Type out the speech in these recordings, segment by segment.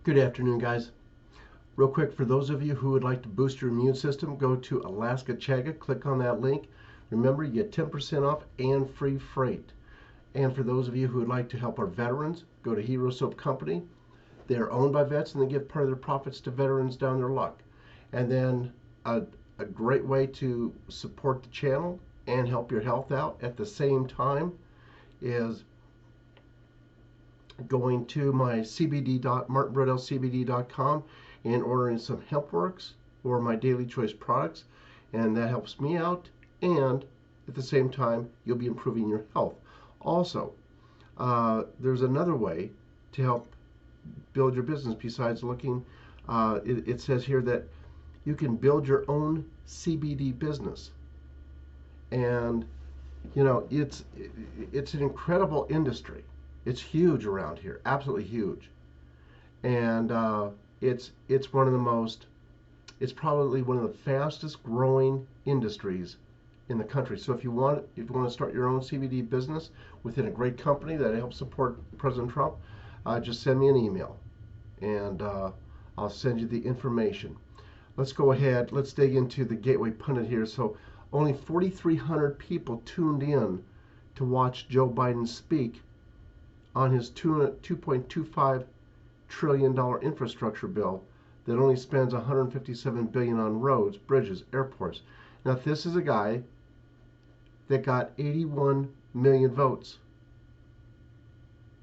Good afternoon, guys. Real quick, for those of you who would like to boost your immune system, go to Alaska Chaga, click on that link. Remember, you get 10% off and free freight. And for those of you who would like to help our veterans, go to Hero Soap Company. They're owned by vets and they give part of their profits to veterans down their luck. And then a great way to support the channel and help your health out at the same time is going to my martinbrodellcbd.com and ordering some HempWorks or my Daily Choice products, and that helps me out, and at the same time you'll be improving your health. Also, there's another way to help build your business besides looking. It says here that you can build your own CBD business, and you know it's an incredible industry. It's huge around here, absolutely huge, and it's one of the most. It's probably one of the fastest growing industries in the country. So if you want to start your own CBD business within a great company that helps support President Trump, just send me an email, and I'll send you the information. Let's go ahead. Let's dig into the Gateway Pundit here. So only 4,300 people tuned in to watch Joe Biden speak on his $2.25 trillion infrastructure bill that only spends $157 billion on roads, bridges, airports. Now, this is a guy that got 81 million votes.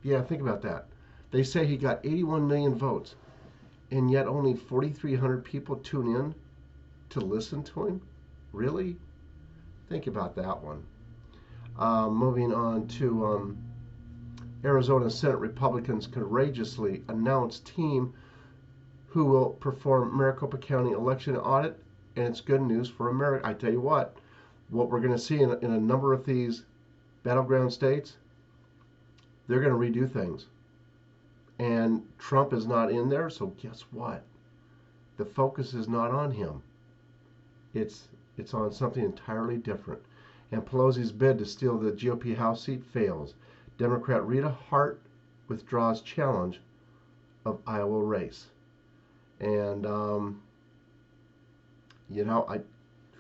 Yeah, think about that. They say he got 81 million votes, and yet only 4,300 people tune in to listen to him? Really? Think about that one. Moving on to Arizona Senate Republicans courageously announced team who will perform Maricopa County election audit, and it's good news for America. I tell you what we're going to see in a number of these battleground states, they're going to redo things. And Trump is not in there, so guess what? The focus is not on him. It's on something entirely different. And Pelosi's bid to steal the GOP House seat fails. Democrat Rita Hart withdraws challenge of Iowa race. And, who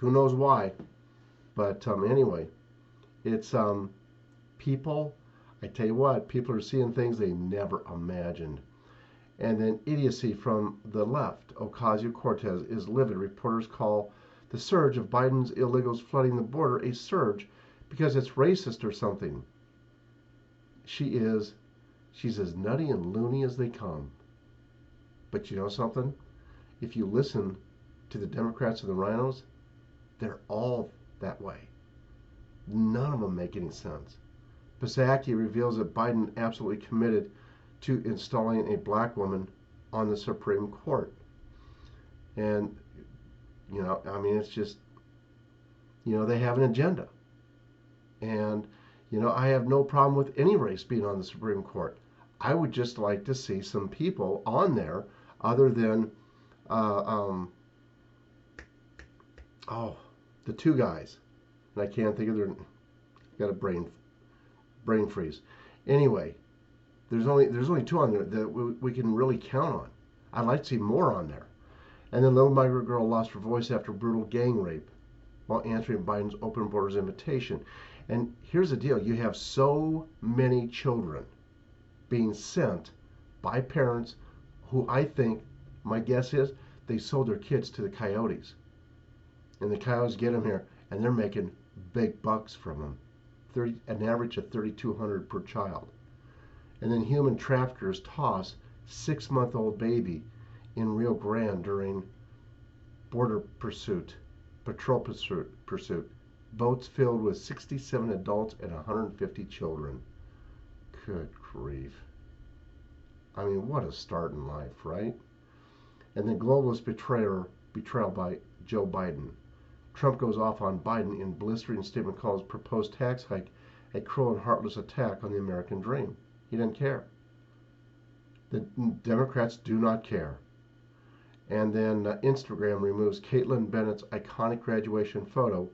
knows why. But anyway, it's people, I tell you what, people are seeing things they never imagined. And then idiocy from the left. Ocasio-Cortez is livid. Reporters call the surge of Biden's illegals flooding the border a surge because it's racist or something. She's as nutty and loony as they come. But you know something? If you listen to the Democrats and the rhinos, they're all that way. None of them make any sense. Psaki reveals that Biden absolutely committed to installing a black woman on the Supreme Court. And, it's just, they have an agenda. And, I have no problem with any race being on the Supreme Court. I would just like to see some people on there other than, the two guys. And I can't think of their, got a brain freeze. Anyway, there's only two on there that we can really count on. I'd like to see more on there. And then little migrant girl lost her voice after brutal gang rape while answering Biden's open borders invitation. And here's the deal. You have so many children being sent by parents who, I think, my guess is, they sold their kids to the coyotes. And the coyotes get them here, and they're making big bucks from them. An average of $3,200 per child. And then human traffickers toss 6-month-old baby in Rio Grande during patrol pursuit. Boats filled with 67 adults and 150 children. Good grief. I mean, what a start in life, right? And then globalist betrayal by Joe Biden. Trump goes off on Biden in blistering statement, calls proposed tax hike a cruel and heartless attack on the American dream. He didn't care. The Democrats do not care. And then Instagram removes Caitlyn Bennett's iconic graduation photo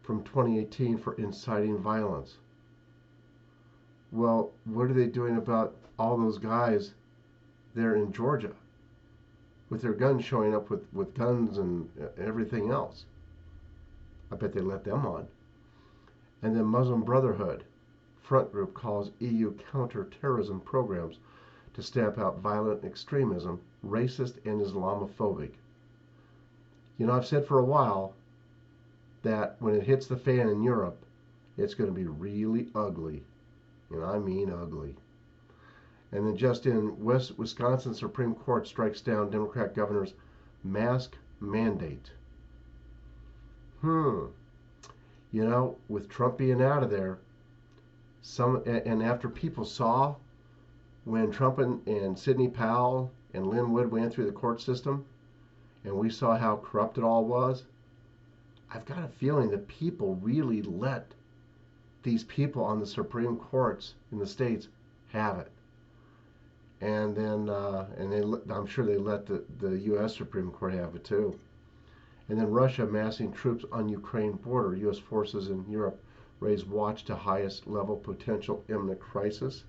from 2018 for inciting violence. Well, what are they doing about all those guys there in Georgia with their guns, showing up with guns and everything else. I bet they let them on. And then Muslim Brotherhood front group calls EU counter-terrorism programs to stamp out violent extremism, racist and Islamophobic. You know, I've said for a while that when it hits the fan in Europe, it's going to be really ugly. And I mean ugly. And then just in Wisconsin, Supreme Court strikes down Democrat governor's mask mandate. You know, with Trump being out of there, and after people saw when Trump and Sidney Powell and Lynn Wood went through the court system, and we saw how corrupt it all was, I've got a feeling that people really let these people on the Supreme Courts in the states have it. And then, I'm sure they let the U.S. Supreme Court have it too. And then Russia massing troops on Ukraine border. U.S. forces in Europe raise watch to highest level potential imminent crisis.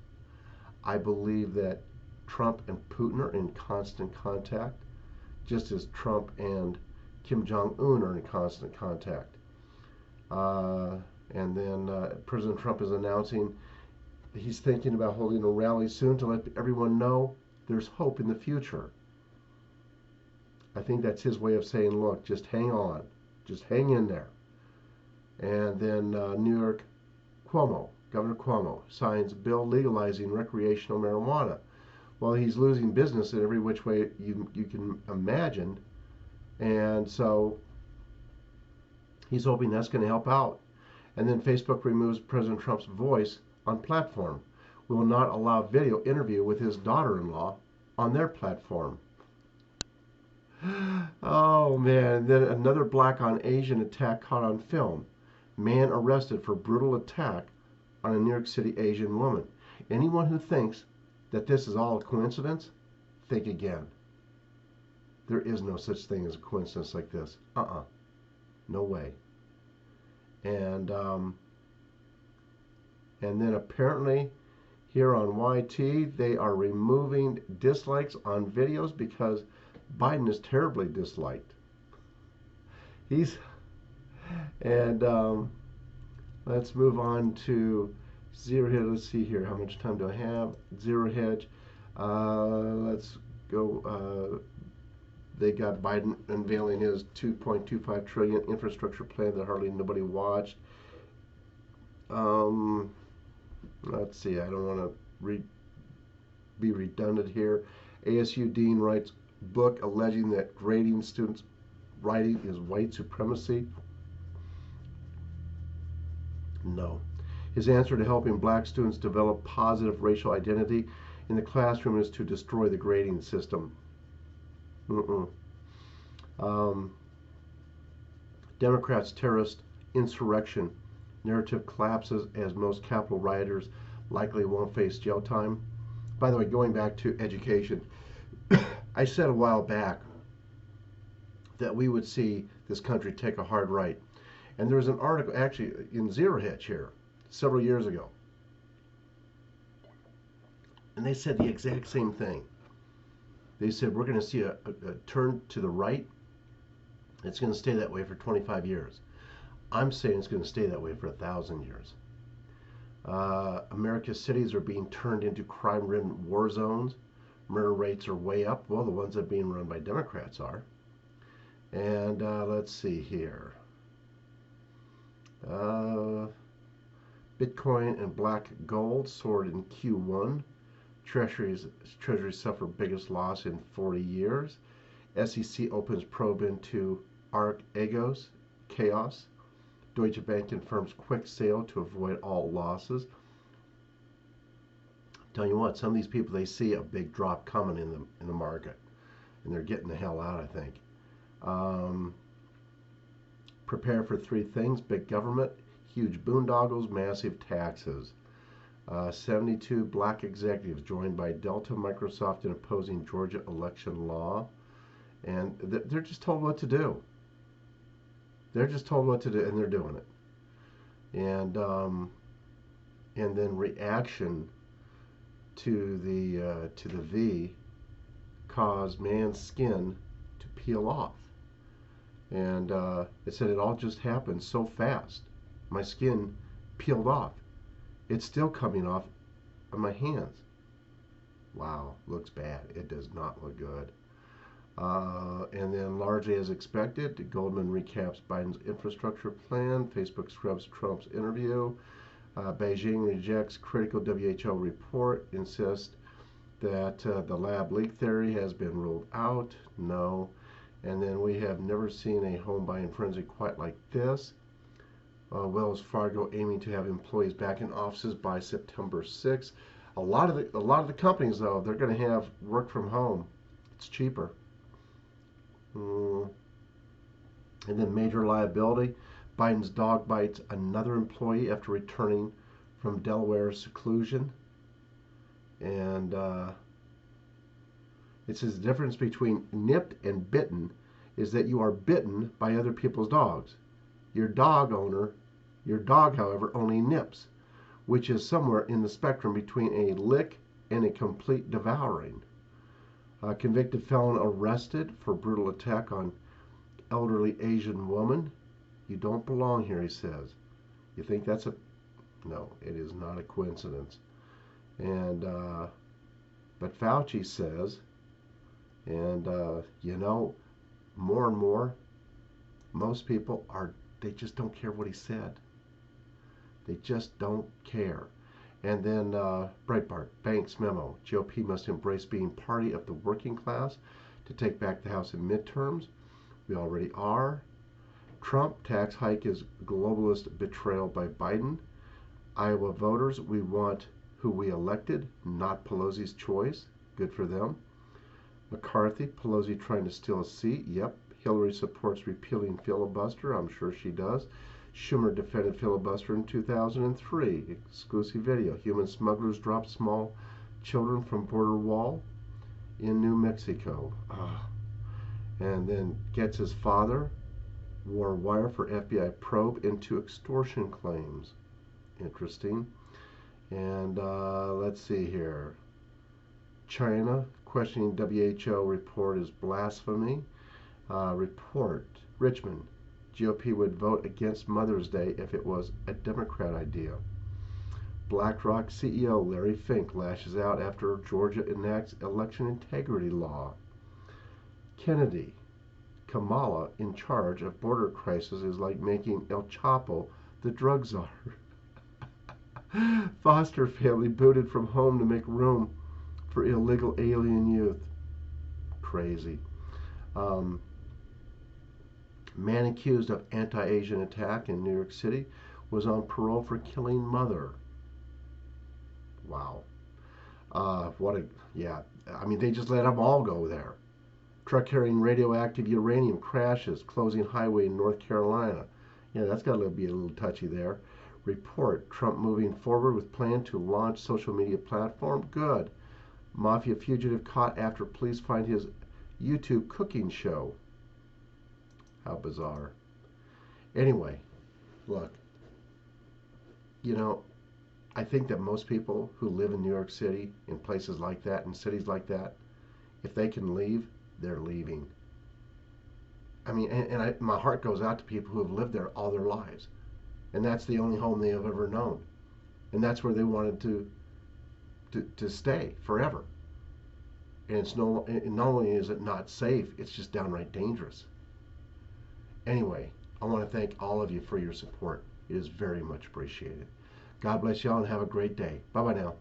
I believe that Trump and Putin are in constant contact, just as Trump and Kim Jong-un are in constant contact. And then President Trump is announcing he's thinking about holding a rally soon to let everyone know there's hope in the future. I think that's his way of saying, look, just hang on, just hang in there. And then New York, Governor Cuomo signs a bill legalizing recreational marijuana. Well, he's losing business in every which way you can imagine. And so he's hoping that's going to help out. And then Facebook removes President Trump's voice on platform. Will not allow video interview with his daughter-in-law on their platform. Oh man, then another black on Asian attack caught on film. Man arrested for brutal attack on a New York City Asian woman. Anyone who thinks that this is all a coincidence, think again. There is no such thing as a coincidence like this. No way. And then apparently here on YT, they are removing dislikes on videos because Biden is terribly disliked. Let's move on to Zero Hedge. Let's see here. How much time do I have? Zero Hedge. Let's go. They got Biden unveiling his $2.25 trillion infrastructure plan that hardly nobody watched. Let's see. I don't want to be redundant here. ASU dean writes book alleging that grading students' writing is white supremacy. No. His answer to helping black students develop positive racial identity in the classroom is to destroy the grading system. Democrats' terrorist insurrection narrative collapses as most Capitol rioters likely won't face jail time. By the way, going back to education, I said a while back that we would see this country take a hard right. And there was an article actually in Zero Hedge here several years ago. And they said the exact same thing. They said we're going to see a turn to the right. It's going to stay that way for 25 years. I'm saying it's going to stay that way for 1,000 years. America's cities are being turned into crime-ridden war zones. Murder rates are way up. Well, the ones that are being run by Democrats are. And let's see here. Bitcoin and black gold soared in Q1. Treasuries suffer biggest loss in 40 years. SEC opens probe into ARC Agos chaos. Deutsche Bank confirms quick sale to avoid all losses. Tell you what, some of these people, they see a big drop coming in the market, and they're getting the hell out, I think. Prepare for three things: big government, huge boondoggles, massive taxes. 72 black executives joined by Delta, Microsoft in opposing Georgia election law. And they're just told what to do. They're just told what to do, and they're doing it. And then reaction to the V cause man's skin to peel off. And it said it all just happened so fast. My skin peeled off. It's still coming off on my hands. Wow, looks bad. It does not look good. And then, largely as expected, Goldman recaps Biden's infrastructure plan. Facebook scrubs Trump's interview. Beijing rejects critical WHO report, insists that the lab leak theory has been ruled out. No. And then we have never seen a home buying frenzy quite like this. Wells Fargo aiming to have employees back in offices by September 6th. A lot of the companies, though, they're going to have work from home. It's cheaper. And then major liability. Biden's dog bites another employee after returning from Delaware's seclusion. And it says the difference between nipped and bitten is that you are bitten by other people's dogs. Your dog, however, only nips, which is somewhere in the spectrum between a lick and a complete devouring. A convicted felon arrested for brutal attack on elderly Asian woman. You don't belong here, he says. You think that's a... No, it is not a coincidence. And, but Fauci says, and, more and more, most people they just don't care what he said. They just don't care. And then Breitbart, Banks memo. GOP must embrace being party of the working class to take back the House in midterms. We already are. Trump, tax hike is globalist betrayal by Biden. Iowa voters, we want who we elected, not Pelosi's choice. Good for them. McCarthy, Pelosi trying to steal a seat. Yep. Hillary supports repealing filibuster. I'm sure she does. Schumer defended filibuster in 2003. Exclusive video. Human smugglers drop small children from border wall in New Mexico. And then gets his father. Wore wire for FBI probe into extortion claims. Interesting. And let's see here. China questioning WHO report is blasphemy. Report. Richmond. GOP would vote against Mother's Day if it was a Democrat idea. BlackRock CEO Larry Fink lashes out after Georgia enacts election integrity law. Kennedy. Kamala in charge of border crisis is like making El Chapo the drug czar. Foster family booted from home to make room for illegal alien youth. Crazy. Man accused of anti-Asian attack in New York City was on parole for killing mother. Wow. I mean, they just let them all go there. Truck carrying radioactive uranium crashes, closing highway in North Carolina. Yeah, that's got to be a little touchy there. Report, Trump moving forward with plan to launch social media platform. Good. Mafia fugitive caught after police find his YouTube cooking show. How bizarre. Anyway, look, I think that most people who live in New York City, in places like that, in cities like that, if they can leave, they're leaving. I mean, my heart goes out to people who have lived there all their lives. And that's the only home they have ever known. And that's where they wanted to stay forever. And it's not only is it not safe, it's just downright dangerous. Anyway, I want to thank all of you for your support. It is very much appreciated. God bless y'all and have a great day. Bye-bye now.